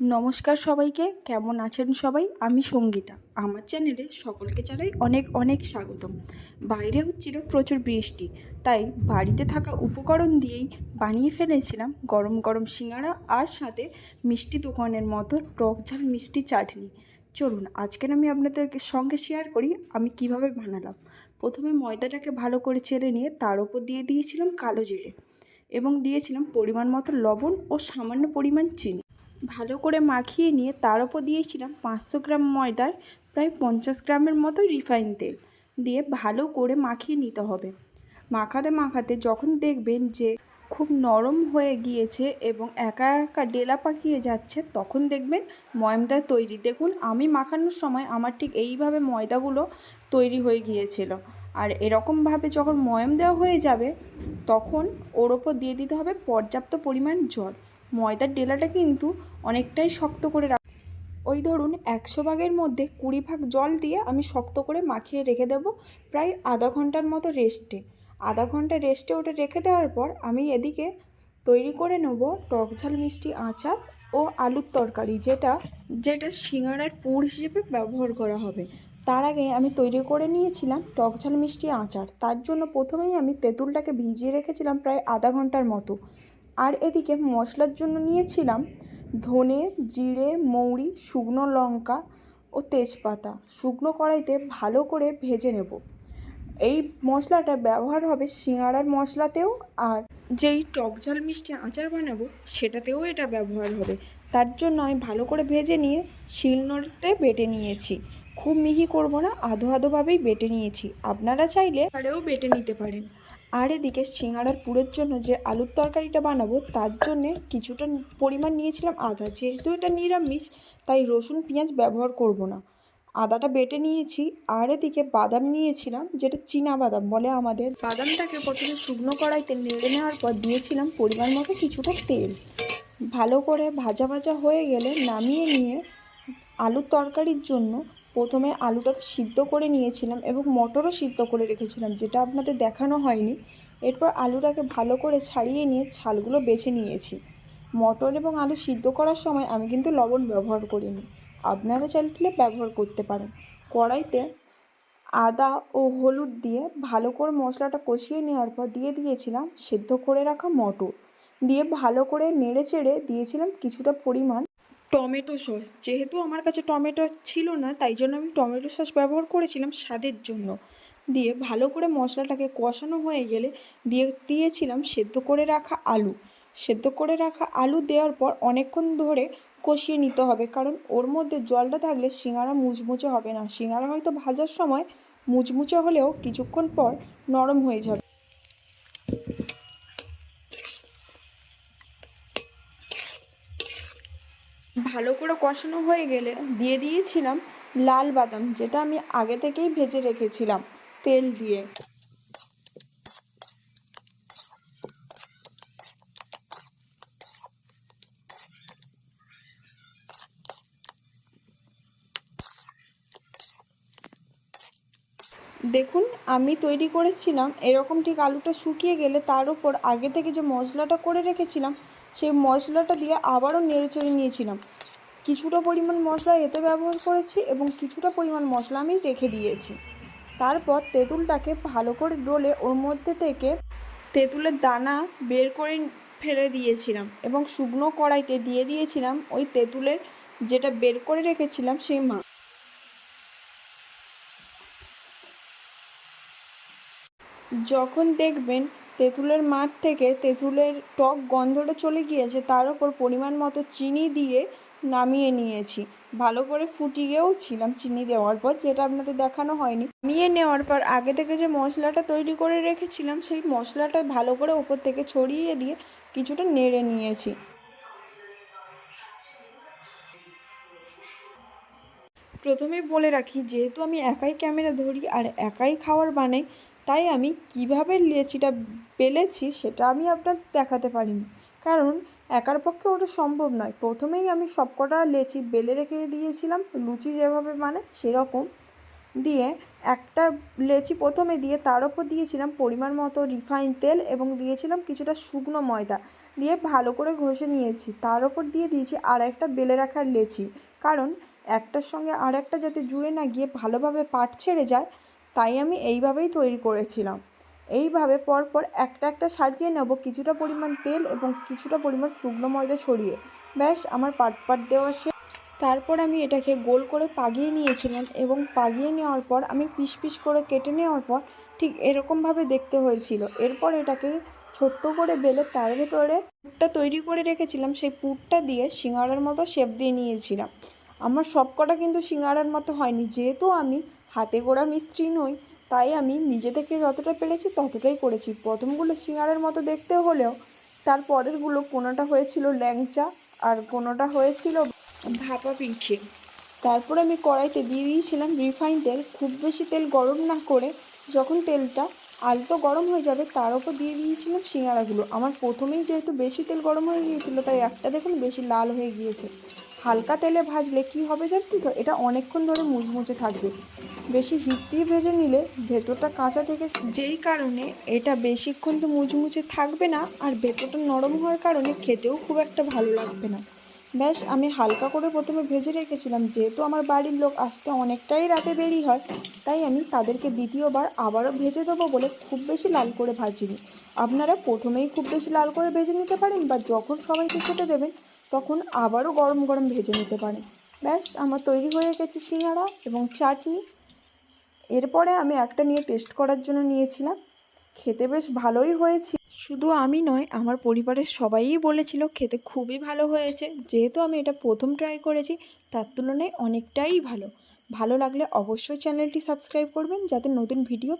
নমস্কার সবাইকে, কেমন আছেন সবাই? আমি সঙ্গীতা। আমার চ্যানেলে সকলকে জানাই অনেক অনেক স্বাগতম। বাইরে হচ্ছিল প্রচুর বৃষ্টি, তাই বাড়িতে থাকা উপকরণ দিয়েই বানিয়ে ফেলেছিলাম গরম গরম সিঙ্গাড়া আর সাথে মিষ্টি দোকানের মতো টক ঝাল মিষ্টি চাটনি। চলুন আজকের আমি আপনাদের সঙ্গে শেয়ার করি আমি কিভাবে বানালাম। প্রথমে ময়দাটাকে ভালো করে চেলে নিয়ে তার উপর দিয়ে দিয়েছিলাম কালো জিরে এবং দিয়েছিলাম পরিমাণ মতো লবণ ও সামান্য পরিমাণ চিনি। ভালো করে মাখিয়ে নিয়ে তার উপর দিয়েছিলাম 500 গ্রাম ময়দায় প্রায় 50 গ্রামের মতো রিফাইন তেল দিয়ে ভালো করে মাখিয়ে নিতে হবে। মাখাতে মাখাতে যখন দেখবেন যে খুব নরম হয়ে গিয়েছে এবং একা একা ডেলা পাকিয়ে যাচ্ছে, তখন দেখবেন ময়দা তৈরি। দেখুন আমি মাখানোর সময় আমার ঠিক এইভাবে ময়দাগুলো তৈরি হয়ে গিয়েছিল। আর এরকমভাবে যখন ময়াম দেওয়া হয়ে যাবে, তখন ওর ওপর দিয়ে দিতে হবে পর্যাপ্ত পরিমাণ জল। ময়দার ডেলাটা কিন্তু অনেকটাই শক্ত করে ওই ধরুন 100 ভাগের মধ্যে 20 ভাগ জল দিয়ে আমি শক্ত করে মাখিয়ে রেখে দেবো প্রায় আধা ঘন্টার মতো রেস্টে। আধা ঘন্টা রেস্টে ওটা রেখে দেওয়ার পর আমি এদিকে তৈরি করে নেব টক ঝাল মিষ্টি আচার ও আলুর তরকারি, যেটা সিঙ্গাড়ার পুর হিসেবে ব্যবহার করা হবে। তার আগে আমি তৈরি করে নিয়েছিলাম টক ঝাল মিষ্টি আচার। তার জন্য প্রথমেই আমি তেঁতুলটাকে ভিজিয়ে রেখেছিলাম প্রায় আধা ঘন্টার মতো। আর এদিকে মশলার জন্য নিয়েছিলাম ধনে, জিরে, মৌরি, শুকনো লঙ্কা ও তেজপাতা। শুকনো কড়াইতে ভালো করে ভেজে নেব। এই মশলাটা ব্যবহার হবে সিঙ্গাড়ার মশলাতেও, আর যেই টক ঝাল মিষ্টি আচার বানাবো সেটাতেও এটা ব্যবহার হবে। তার জন্য আমি ভালো করে ভেজে নিয়ে শিলনোড়াতে বেটে নিয়েছি। খুব মিহি করব না, আধো আধোভাবেই বেটে নিয়েছি। আপনারা চাইলে আরেও বেটে নিতে পারেন। আর এদিকে সিঙ্গাড়ার পুরের জন্য যে আলুর তরকারিটা বানাবো তার জন্যে কিছুটা পরিমাণ নিয়েছিলাম আদা। যেহেতু এটা নিরামিষ, তাই রসুন পেঁয়াজ ব্যবহার করব না। আদাটা বেটে নিয়েছি। আর এদিকে বাদাম নিয়েছিলাম, যেটা চীনা বাদাম বলে আমাদের। বাদামটাকে প্রথমে শুকনো কড়াইতে নেড়ে নেওয়ার পর দিয়েছিলাম পরিমাণ মতো কিছুটা তেল। ভালো করে ভাজা ভাজা হয়ে গেলে নামিয়ে নিয়ে আলুর তরকারির জন্য প্রথমে আলুটাকে সিদ্ধ করে নিয়েছিলাম এবং মটরও সিদ্ধ করে রেখেছিলাম, যেটা আপনাদের দেখানো হয়নি। এরপর আলুটাকে ভালো করে ছাড়িয়ে নিয়ে ছালগুলো বেছে নিয়েছি। মটর এবং আলু সিদ্ধ করার সময় আমি কিন্তু লবণ ব্যবহার করিনি, আপনারা চাইলে ব্যবহার করতে পারেন। কড়াইতে আদা ও হলুদ দিয়ে ভালো করে মশলাটা কষিয়ে নেওয়ার পর দিয়ে দিয়েছিলাম সেদ্ধ করে রাখা মটর। দিয়ে ভালো করে নেড়ে চেড়ে দিয়েছিলাম কিছুটা পরিমাণ টমেটো সস। যেহেতু আমার কাছে টমেটো ছিল না, তাই জন্য আমি টমেটো সস ব্যবহার করেছিলাম স্বাদের জন্য। দিয়ে ভালো করে মশলাটাকে কষানো হয়ে গেলে দিয়েছিলাম সেদ্ধ করে রাখা আলু। সেদ্ধ করে রাখা আলু দেওয়ার পর অনেকক্ষণ ধরে কষিয়ে নিতে হবে, কারণ ওর মধ্যে জলটা থাকলে সিঙ্গাড়া মুচমুচে হবে না। সিঙ্গাড়া হয়তো ভাজার সময় মুচমুচে হলেও কিছুক্ষণ পর নরম হয়ে যাবে। ভালো করে কষানো হয়ে গেলে দিয়ে দিয়েছিলাম লাল বাদাম, যেটা আমি আগে থেকেই ভেজে রেখেছিলাম তেল দিয়ে। দেখুন আমি তৈরি করেছিলাম এরকম। ঠিক আলুটা শুকিয়ে গেলে তার উপর আগে থেকে যে মশলাটা করে রেখেছিলাম সেই মশলাটা দিয়ে আবারও নেড়ে চেড়ে নিয়েছিলাম। কিছুটা পরিমাণ মশলা এতে ব্যবহার করেছি এবং কিছুটা পরিমাণ মশলা আমি রেখে দিয়েছি। তারপর তেঁতুলটাকে ভালো করে ডলে ওর মধ্যে থেকে তেঁতুলের দানা বের করে ফেলে দিয়েছিলাম এবং শুকনো কড়াইতে দিয়ে দিয়েছিলাম ওই তেঁতুলের যেটা বের করে রেখেছিলাম সেই যখন দেখবেন তেঁতুলের মাঠ থেকে তেঁতুলের টক গন্ধটা চলে গিয়েছে, তার উপর পরিমাণ মতো চিনি দিয়ে নামিয়ে নিয়েছি। ভালো করে ফুটিয়েও ছিলাম চিনি দেওয়ার পর, যেটা আপনাদের দেখানো হয়নি। নামিয়ে নেওয়ার পর আগে থেকে যে মশলাটা তৈরি করে রেখেছিলাম সেই মশলাটা ভালো করে ওপর থেকে ছড়িয়ে দিয়ে কিছুটা নেড়ে নিয়েছি। প্রথমে বলে রাখি, যেহেতু আমি একাই ক্যামেরা ধরি আর একাই খাবার বানাই, তাই আমি কিভাবে লেচিটা বেলেছি সেটা আমি আপনাদের দেখাতে পারিনি, কারণ একার পক্ষে ওটা সম্ভব নয়। প্রথমেই আমি সবকটা লেচি বেলে রেখে দিয়েছিলাম, লুচি যেভাবে বানায় সেরকম। দিয়ে একটা লেচি প্রথমে দিয়ে তার ওপর দিয়েছিলাম পরিমাণ মতো রিফাইন তেল এবং দিয়েছিলাম কিছুটা শুকনো ময়দা। দিয়ে ভালো করে ঘষে নিয়েছি। তার ওপর দিয়ে দিয়েছি আর একটা বেলে রাখার লেচি, কারণ একটার সঙ্গে আর একটা যাতে জুড়ে না গিয়ে ভালোভাবে পাট ছেড়ে যায়, তাই আমি এইভাবেই তৈরি করেছিলাম। এইভাবে পরপর একটা একটা সাজিয়ে নেব, কিছুটা পরিমাণ তেল এবং কিছুটা পরিমাণ শুকনো ময়দা ছড়িয়ে। ব্যাস আমার পাট দেওয়া শেষ। তারপর আমি এটাকে গোল করে পাকিয়ে নিয়েছিলাম এবং পাকিয়ে নেওয়ার পর আমি পিস পিস করে কেটে নেওয়ার পর ঠিক এরকমভাবে দেখতে হয়েছিল। এরপর এটাকে ছোট্ট করে বেলে তার ভেতরে পুরটা তৈরি করে রেখেছিলাম, সেই পুরটা দিয়ে সিঙ্গাড়ার মতো শেপ দিয়ে নিয়েছিলাম। আমার সবকটা কিন্তু সিঙ্গাড়ার মতো হয়নি, যেহেতু আমি হাতে গড়া মিস্ত্রি নই, তাই আমি নিজে থেকে যতটা পেরেছি ততটাই করেছি। প্রথমগুলো সিঙ্গাড়ার মতো দেখতে হলেও তার পরেরগুলো কোনোটা হয়েছিল ল্যাংচা আর কোনোটা হয়েছিল ভাপা পিঠে। তারপর আমি কড়াইতে দিয়ে দিয়েছিলাম রিফাইন তেল। খুব বেশি তেল গরম না করে যখন তেলটা আলতো গরম হয়ে যাবে তার উপর দিয়ে দিয়েছিলাম সিঙ্গাড়াগুলো। আমার প্রথমেই যেহেতু বেশি তেল গরম হয়ে গিয়েছিল, তাই একটা দেখুন বেশি লাল হয়ে গিয়েছে। হালকা তেলে ভাজলে কি হবে জানেন তো, এটা অনেকক্ষণ ধরে মুচমুচে থাকবে। বেশি হিট দিয়ে ভেজে নিলে ভেতরটা কাঁচা থেকে, যেই কারণে এটা বেশিক্ষণ তো মুচমুচে থাকবে না, আর ভেতরটা নরম হওয়ার কারণে খেতেও খুব একটা ভালো লাগবে না। ব্যাস আমি হালকা করে প্রথমে ভেজে রেখেছিলাম। যেহেতু আমার বাড়ির লোক আসতে অনেকটাই রাতে দেরি হয়, তাই আমি তাদেরকে দ্বিতীয়বার আবারও ভেজে দেবো বলে খুব বেশি লাল করে ভাজিনি। আপনারা প্রথমেই খুব বেশি লাল করে ভেজে নিতে পারেন, বা যখন সবাইকে খেতে দেবেন তখন আবারও গরম গরম ভেজে নিতে পারেন। ব্যাস আমার তৈরি হয়ে গেছে সিঙ্গাড়া এবং চাটনি। এরপরে আমি একটা নিয়ে টেস্ট করার জন্য নিয়েছিলাম। খেতে বেশ ভালোই হয়েছে। শুধু আমি নয়, আমার পরিবারের সবাইই বলেছিল খেতে খুবই ভালো হয়েছে। যেহেতু আমি এটা প্রথম ট্রাই করেছি, তার তুলনায় অনেকটাই ভালো। ভালো লাগলে অবশ্যই চ্যানেলটি সাবস্ক্রাইব করবেন, যাতে নতুন ভিডিও